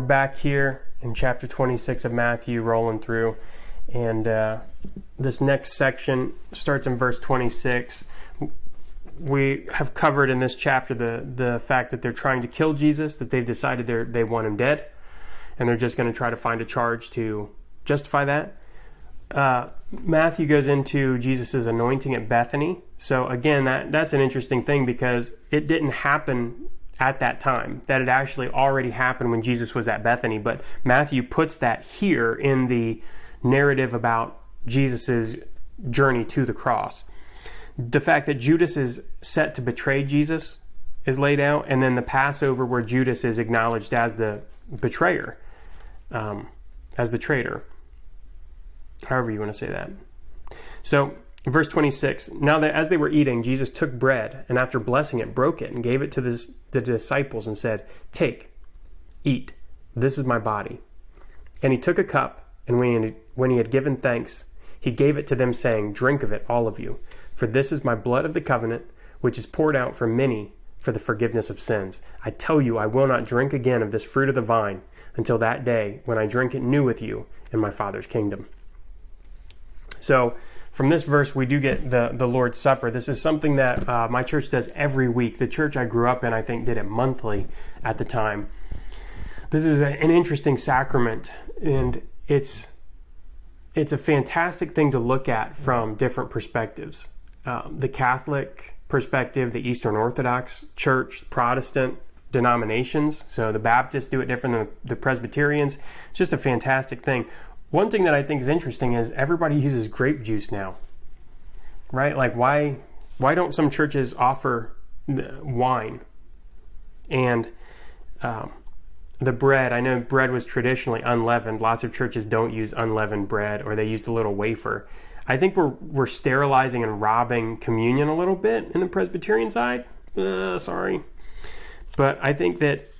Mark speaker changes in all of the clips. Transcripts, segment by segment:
Speaker 1: back here in chapter 26 of Matthew, rolling through, and this next section starts in verse 26. We have covered in this chapter the fact that they're trying to kill Jesus, that they've decided they want him dead, and they're just going to try to find a charge to justify that. Matthew goes into Jesus' anointing at Bethany. So again, that's an interesting thing because it didn't happen at that time. That had actually already happened when Jesus was at Bethany. But Matthew puts that here in the narrative about Jesus' journey to the cross. The fact that Judas is set to betray Jesus is laid out, and then the Passover where Judas is acknowledged as the betrayer, as the traitor. However you want to say that. So, verse 26, now that as they were eating, Jesus took bread, and after blessing it, broke it, and gave it to the disciples, and said, "Take, eat, this is my body." And he took a cup, and when he had given thanks, he gave it to them, saying, "Drink of it, all of you, for this is my blood of the covenant, which is poured out for many for the forgiveness of sins. I tell you, I will not drink again of this fruit of the vine until that day when I drink it new with you in my Father's kingdom." So from this verse, we do get the Lord's Supper. This is something that my church does every week. The church I grew up in, I think, did it monthly at the time. This is an interesting sacrament, and it's a fantastic thing to look at from different perspectives. The Catholic perspective, the Eastern Orthodox Church, Protestant denominations. So the Baptists do it different than the Presbyterians. It's just a fantastic thing. One thing that I think is interesting is everybody uses grape juice now, right? Like why don't some churches offer wine? And the bread, I know bread was traditionally unleavened. Lots of churches don't use unleavened bread, or they use the little wafer. I think we're sterilizing and robbing communion a little bit in the Presbyterian side. Sorry. But I think that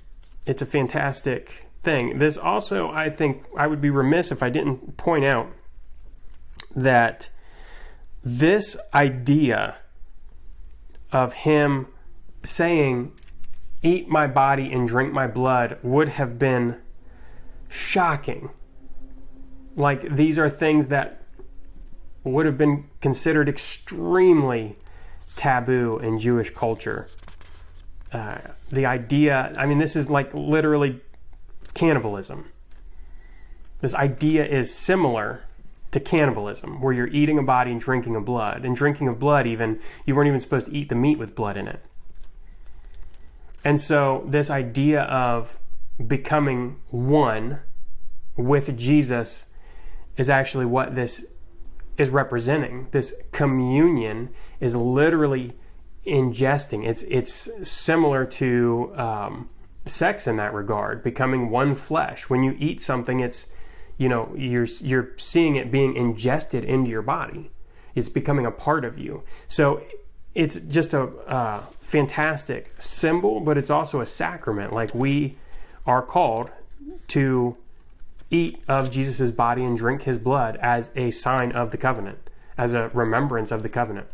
Speaker 1: it's a fantastic thing. This also, I think I would be remiss if I didn't point out that this idea of him saying, "Eat my body and drink my blood," would have been shocking. Like, these are things that would have been considered extremely taboo in Jewish culture. The idea, I mean, this is like literally cannibalism. This idea is similar to cannibalism, where you're eating a body and drinking of blood. And drinking of blood, even, you weren't even supposed to eat the meat with blood in it. And so this idea of becoming one with Jesus is actually what this is representing. This communion is literally ingesting. It's similar to sex in that regard, becoming one flesh. When you eat something, it's, you're seeing it being ingested into your body. It's becoming a part of you. So it's just a fantastic symbol, but it's also a sacrament. Like, we are called to eat of Jesus' body and drink his blood as a sign of the covenant, as a remembrance of the covenant.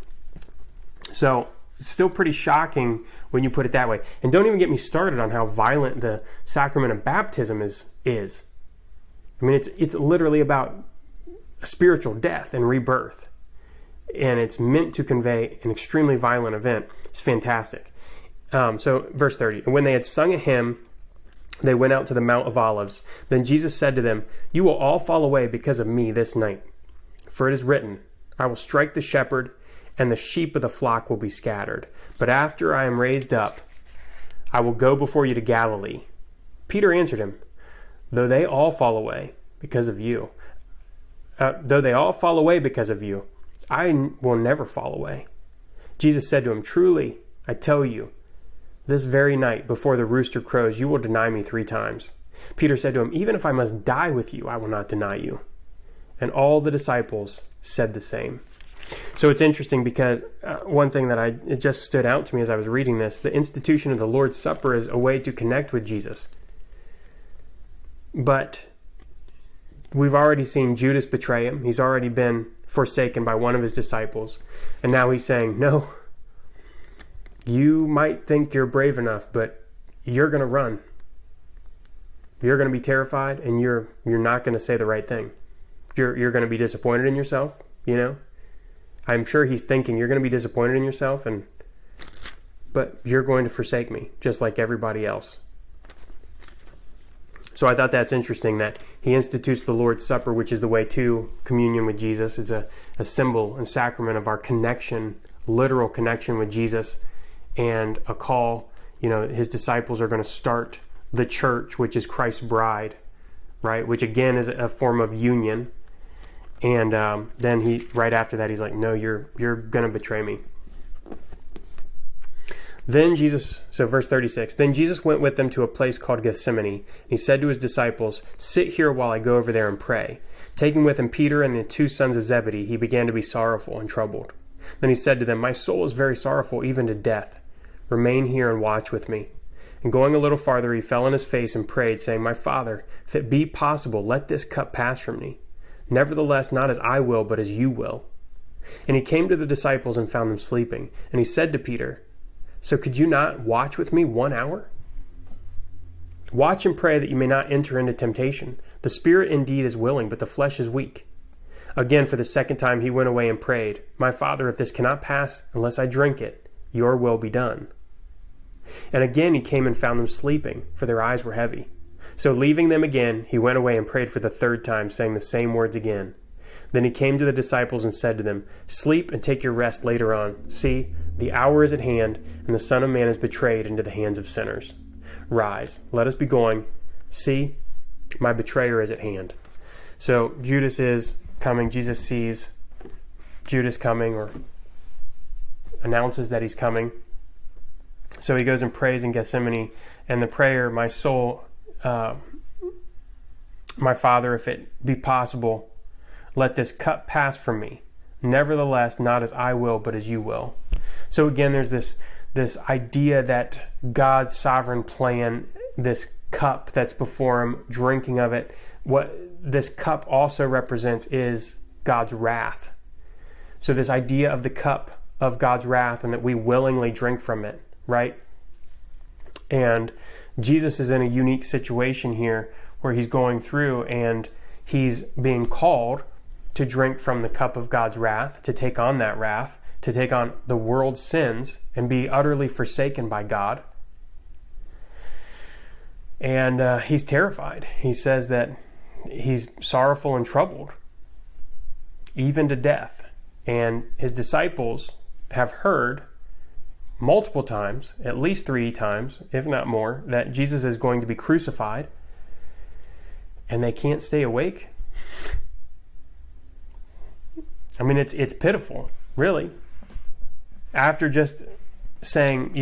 Speaker 1: So it's still pretty shocking when you put it that way. And don't even get me started on how violent the sacrament of baptism is. I mean, it's literally about a spiritual death and rebirth. And it's meant to convey an extremely violent event. It's fantastic. So verse 30, and when they had sung a hymn, they went out to the Mount of Olives. Then Jesus said to them, "You will all fall away because of me this night. For it is written, I will strike the shepherd, and the sheep of the flock will be scattered. But after I am raised up, I will go before you to Galilee." Peter answered him, though they all fall away because of you, I will never fall away. Jesus said to him, "Truly, I tell you, this very night before the rooster crows, you will deny me 3 times. Peter said to him, "Even if I must die with you, I will not deny you." And all the disciples said the same. So it's interesting because one thing that it just stood out to me as I was reading this, the institution of the Lord's Supper is a way to connect with Jesus. But we've already seen Judas betray him. He's already been forsaken by one of his disciples. And now he's saying, no, you might think you're brave enough, but you're going to run. You're going to be terrified, and you're not going to say the right thing. You're going to be disappointed in yourself, you know? I'm sure he's thinking, you're going to be disappointed in yourself, but you're going to forsake me, just like everybody else. So I thought that's interesting that he institutes the Lord's Supper, which is the way to communion with Jesus. It's a symbol and sacrament of our connection, literal connection with Jesus, and a call. His disciples are going to start the church, which is Christ's bride, right? Which again is a form of union. And then right after that, he's like, no, you're going to betray me. Then Jesus, so verse 36, then Jesus went with them to a place called Gethsemane. He said to his disciples, sit here while I go over there and pray. Taking with him Peter and the two sons of Zebedee, he began to be sorrowful and troubled. Then he said to them, my soul is very sorrowful, even to death. Remain here and watch with me. And going a little farther, he fell on his face and prayed, saying, my Father, if it be possible, let this cup pass from me. Nevertheless, not as I will, but as you will. And he came to the disciples and found them sleeping. And he said to Peter, so could you not watch with me 1 hour? Watch and pray that you may not enter into temptation. The spirit indeed is willing, but the flesh is weak. Again, for the second time, he went away and prayed, my Father, if this cannot pass unless I drink it, your will be done. And again he came and found them sleeping, for their eyes were heavy. So leaving them again, he went away and prayed for the third time, saying the same words again. Then he came to the disciples and said to them, sleep and take your rest later on. See, the hour is at hand, and the Son of Man is betrayed into the hands of sinners. Rise, let us be going. See, my betrayer is at hand. So Judas is coming. Jesus sees Judas coming, or announces that he's coming. So he goes and prays in Gethsemane, and the prayer, my soul, my Father, if it be possible, let this cup pass from me. Nevertheless, not as I will, but as you will. So again, there's this idea that God's sovereign plan, this cup that's before him, drinking of it, what this cup also represents is God's wrath. So this idea of the cup of God's wrath, and that we willingly drink from it, right? And Jesus is in a unique situation here where he's going through and he's being called to drink from the cup of God's wrath, to take on that wrath, to take on the world's sins and be utterly forsaken by God. And he's terrified. He says that he's sorrowful and troubled, even to death. And his disciples have heard multiple times, at least 3 times, if not more, that Jesus is going to be crucified, and they can't stay awake. I mean, it's pitiful, really. After just saying,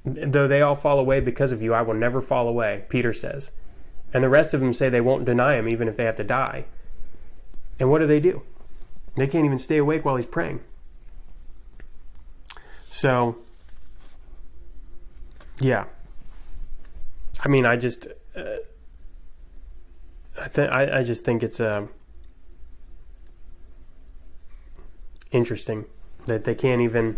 Speaker 1: though they all fall away because of you, I will never fall away, Peter says. And the rest of them say they won't deny him even if they have to die. And what do? They can't even stay awake while he's praying. So, yeah. I mean, I just think it's interesting that they can't even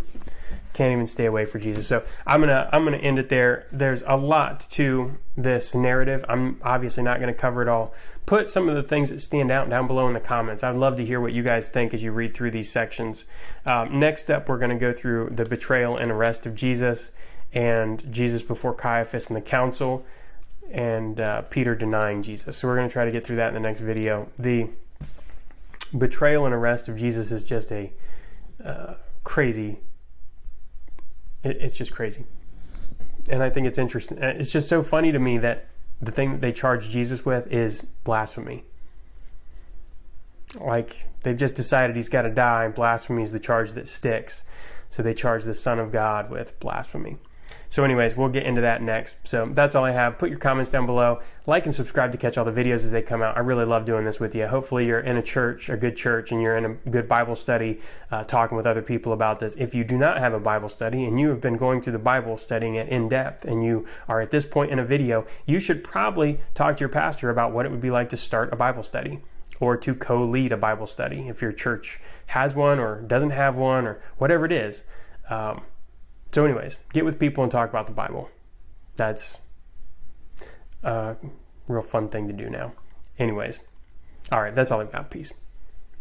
Speaker 1: stay away for Jesus. So I'm gonna end it there. There's a lot to this narrative. I'm obviously not going to cover it all. Put some of the things that stand out down below in the comments. I'd love to hear what you guys think as you read through these sections. Next up, we're going to go through the betrayal and arrest of Jesus, and Jesus before Caiaphas and the council, and Peter denying Jesus. So we're going to try to get through that in the next video. The betrayal and arrest of Jesus is just a crazy. It's just crazy. And I think it's interesting. It's just so funny to me that the thing that they charge Jesus with is blasphemy. Like, they've just decided he's got to die, and blasphemy is the charge that sticks. So they charge the Son of God with blasphemy. So anyways, we'll get into that next. So that's all I have. Put your comments down below. Like and subscribe to catch all the videos as they come out. I really love doing this with you. Hopefully you're in a church, a good church, and you're in a good Bible study, talking with other people about this. If you do not have a Bible study and you have been going through the Bible, studying it in depth, and you are at this point in a video, you should probably talk to your pastor about what it would be like to start a Bible study or to co-lead a Bible study if your church has one or doesn't have one or whatever it is. So anyways, get with people and talk about the Bible. a real fun thing to do now. Anyways, all right, that's all I've got. Peace.